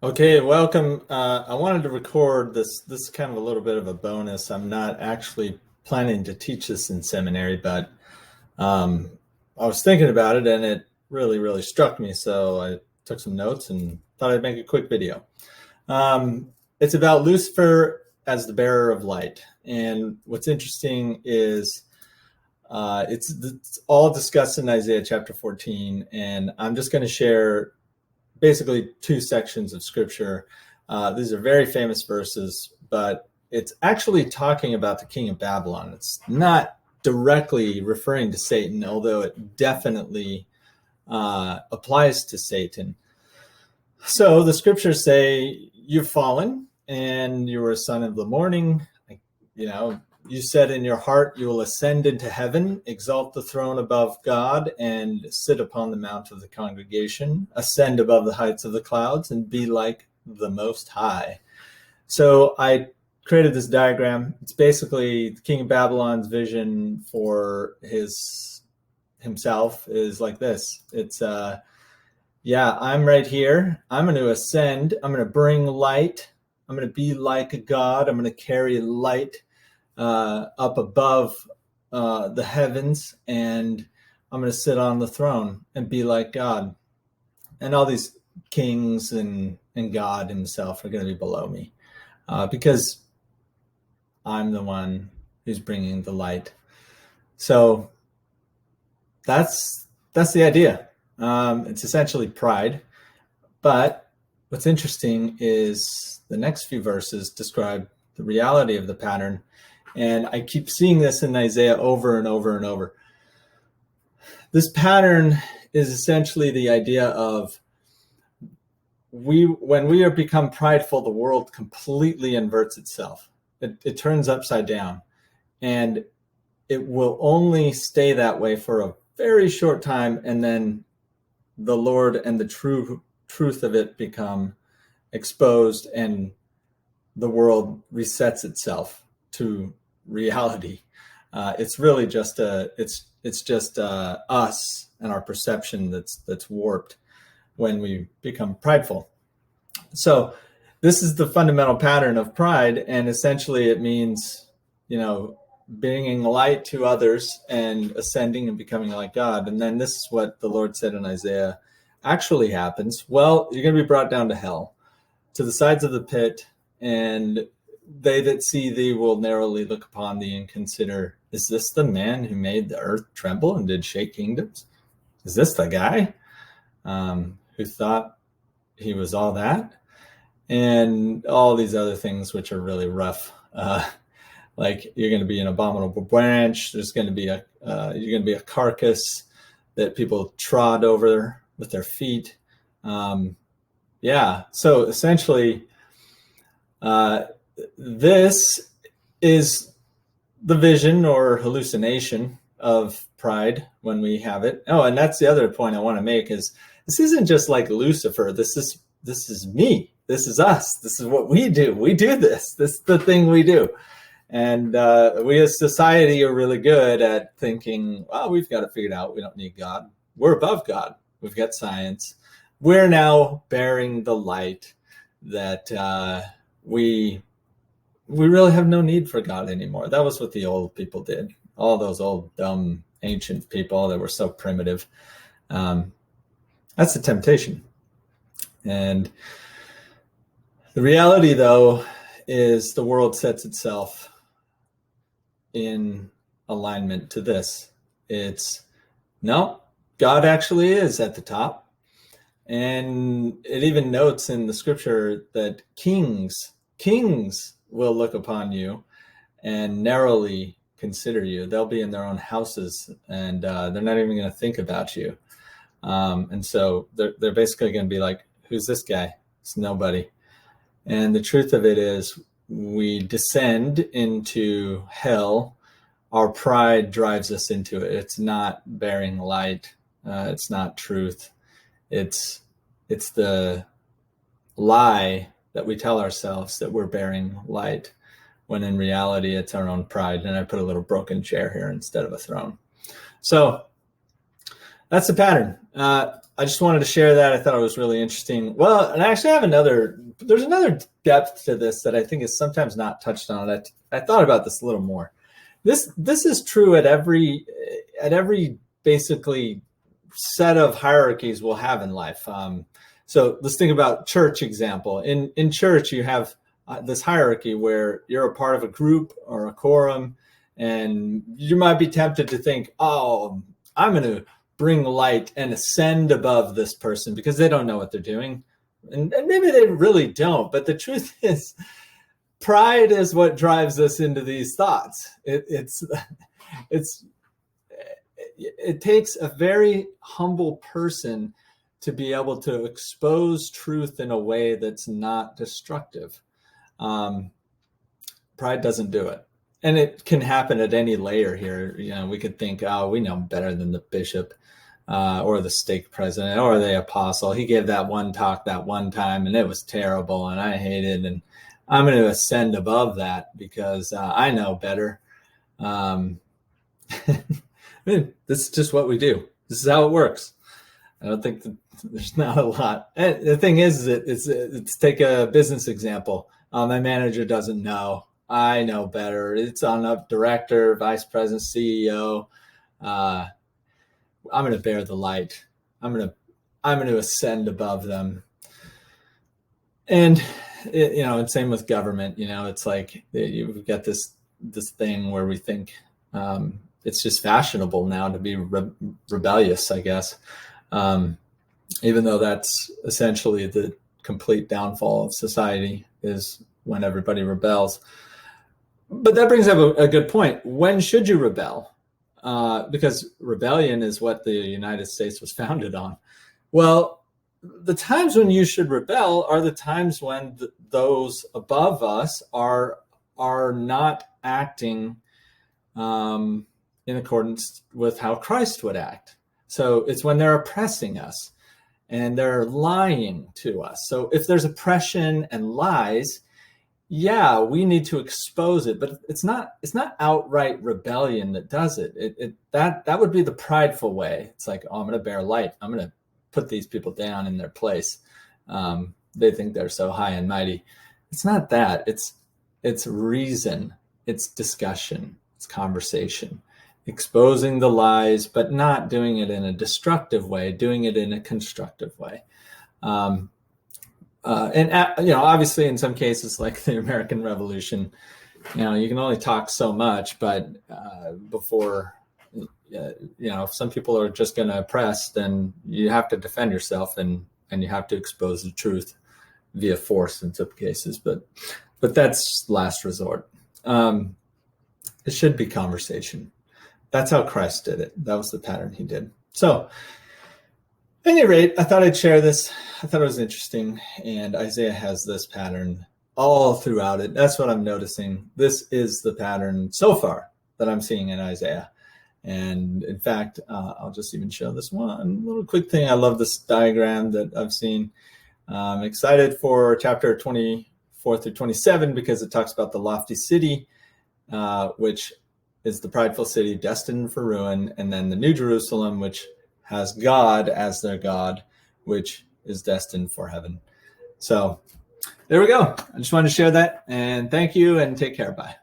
Okay, welcome. I wanted to record this. This is kind of a little bit of a bonus. I'm not actually planning to teach this in seminary, but um, I was thinking about it and it really struck me. So I took some notes and thought I'd make a quick video. It's about Lucifer as the bearer of light. And what's interesting is it's all discussed in Isaiah chapter 14. And I'm just going to share basically two sections of scripture. These are very famous verses, but it's actually talking about the king of Babylon. It's not directly referring to Satan, although it definitely applies to Satan. So the scriptures say, "You've fallen, and you were a son of the morning." You said in your heart, "You will ascend into heaven, exalt the throne above God, and sit upon the mount of the congregation, ascend above the heights of the clouds, and be like the Most High." So I created this diagram. It's basically the king of Babylon's vision for himself is like this. It's I'm right here. I'm going to ascend. I'm going to bring light. I'm going to be like a God. I'm going to carry light up above the heavens, and I'm going to sit on the throne and be like God. And all these kings and God himself are going to be below me because I'm the one who's bringing the light. So that's the idea. It's essentially pride. But what's interesting is the next few verses describe the reality of the pattern. And I keep seeing this in Isaiah over and over and over. This pattern is essentially the idea of when we are become prideful, the world completely inverts itself. It turns upside down. And it will only stay that way for a very short time, and then the Lord and the truth of it become exposed, and the world resets itself to reality. It's really just it's just us and our perception that's warped when we become prideful. So this is the fundamental pattern of pride, and essentially it means, bringing light to others and ascending and becoming like God. And then this is what the Lord said in Isaiah actually happens. Well, you're going to be brought down to hell, to the sides of the pit, and they that see thee will narrowly look upon thee and consider, is this the man who made the earth tremble and did shake kingdoms? Is this the guy who thought he was all that? And all these other things which are really rough. Like you're going to be an abominable branch. There's going to be you're going to be a carcass that people trod over with their feet. So essentially, this is the vision or hallucination of pride when we have it. Oh, and that's the other point I want to make is this isn't just like Lucifer. This is me. This is us. This is what we do. We do this. This is the thing we do. And we as society are really good at thinking, well, we've got it figured out. We don't need God. We're above God. We've got science. We're now bearing the light that we really have no need for God anymore. That was what the old people did. All those old, dumb, ancient people that were so primitive. That's the temptation. And the reality, though, is the world sets itself in alignment to this. It's, no, God actually is at the top. And it even notes in the scripture that kings will look upon you and narrowly consider you. They'll be in their own houses, and they're not even going to think about you. And so they're basically going to be like, who's this guy? It's nobody. And the truth of it is, we descend into hell. Our pride drives us into it. It's not bearing light. It's not truth. It's the lie that we tell ourselves that we're bearing light, when in reality it's our own pride. And I put a little broken chair here instead of a throne. So that's the pattern. I just wanted to share that. I thought it was really interesting. Well, and I actually have there's another depth to this that I think is sometimes not touched on. I thought about this a little more. This is true at every basically set of hierarchies we'll have in life. So let's think about church example. In church, you have this hierarchy where you're a part of a group or a quorum, and you might be tempted to think, oh, I'm going to bring light and ascend above this person because they don't know what they're doing. And maybe they really don't. But the truth is, pride is what drives us into these thoughts. It takes a very humble person to be able to expose truth in a way that's not destructive. Pride doesn't do it. And it can happen at any layer here. We could think, oh, we know better than the bishop or the stake president or the apostle. He gave that one talk that one time and it was terrible and I hate it. And I'm going to ascend above that because I know better. This is just what we do. This is how it works. I don't think there's not a lot. And the thing is it's take a business example. My manager doesn't know. I know better. It's on a director, vice president, CEO. I'm going to bear the light. I'm going to ascend above them. And and same with government. It's like you've got this thing where we think it's just fashionable now to be rebellious, I guess. Even though that's essentially the complete downfall of society is when everybody rebels. But that brings up a good point. When should you rebel? Because rebellion is what the United States was founded on. Well, the times when you should rebel are the times when those above us are not acting in accordance with how Christ would act. So it's when they're oppressing us and they're lying to us. So if there's oppression and lies, yeah, we need to expose it, but it's not outright rebellion that does it. That would be the prideful way. It's like, oh, I'm going to bear light. I'm going to put these people down in their place. They think they're so high and mighty. It's not that. It's reason. It's discussion. It's conversation. Exposing the lies, but not doing it in a destructive way, doing it in a constructive way. Obviously in some cases like the American Revolution, you can only talk so much, but before, if some people are just going to oppress, then you have to defend yourself and you have to expose the truth via force in some cases, but that's last resort. It should be conversation. That's how Christ did it. That was the pattern he did. So at any rate, I thought I'd share this. I thought it was interesting. And Isaiah has this pattern all throughout it. That's what I'm noticing. This is the pattern so far that I'm seeing in Isaiah. And in fact, I'll just even show this one little quick thing. I love this diagram that I've seen. I'm excited for chapter 24 through 27 because it talks about the lofty city, which is the prideful city destined for ruin, and then the New Jerusalem, which has God as their God, which is destined for heaven. So there we go. I just wanted to share that, and thank you, and take care. Bye.